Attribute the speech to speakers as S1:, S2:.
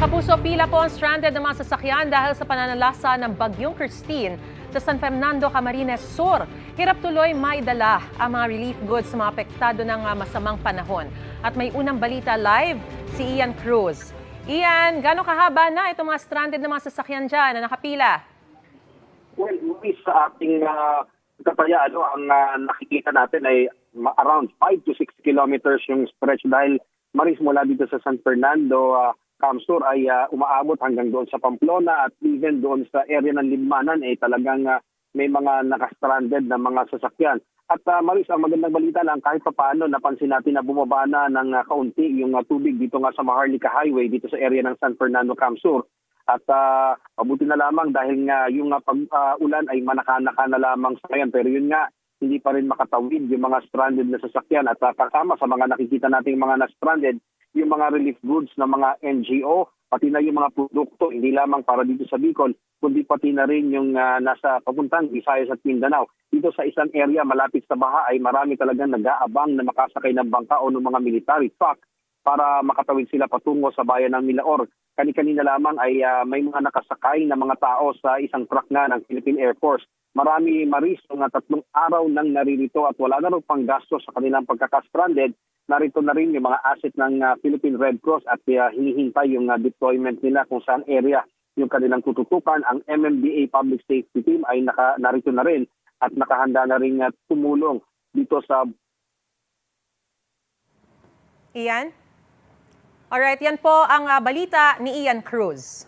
S1: Mga kapuso, pila po ang stranded ng mga sasakyan dahil sa pananalasa ng Bagyong Christine sa San Fernando, Camarines Sur. Hirap tuloy maidala ang mga relief goods sa mga apektado ng masamang panahon. At may unang balita live, si Ian Cruz. Ian, gano'ng kahaba na itong mga stranded na mga sasakyan dyan na nakapila?
S2: Well, Luis, sa ating kataya, ang nakikita natin ay around 5 to 6 kilometers yung stretch dahil maris mula dito sa San Fernando, Camsur ay umaabot hanggang doon sa Pamplona at even doon sa area ng Libmanan ay talagang may mga nakastranded na mga sasakyan. At Maris, ang magandang balita lang kahit paano napansin natin na bumaba na ng kaunti yung tubig dito nga sa Maharlika Highway dito sa area ng San Fernando, Camsur. At mabuti na lamang dahil nga yung pag-ulan ay manaka-naka na lamang sa ngayon. Pero yun nga, hindi pa rin makatawid yung mga stranded na sasakyan. At kasama sa mga nakikita nating mga na-stranded, yung mga relief goods ng mga NGO, pati na yung mga produkto, hindi lamang para dito sa Bicol, kundi pati na rin yung nasa papuntang Visayas at Mindanao. Dito sa isang area malapit sa baha ay marami talagang nag-aabang na makasakay ng bangka o ng mga military truck para makatawid sila patungo sa bayan ng Milaor. Kani-kanina lamang ay may mga nakasakay na mga tao sa isang truck nga ng Philippine Air Force. Marami, Maris, mga 3 araw nang naririto at wala na rin pang gasto sa kanilang pagkakastranded. Narito na rin yung mga asset ng Philippine Red Cross at hinihintay yung deployment nila kung saan area yung kanilang tututukan. Ang MMDA Public Safety Team ay narito na rin at nakahanda na rin tumulong dito sa...
S1: Ian? Alright, yan po ang balita ni Ian Cruz.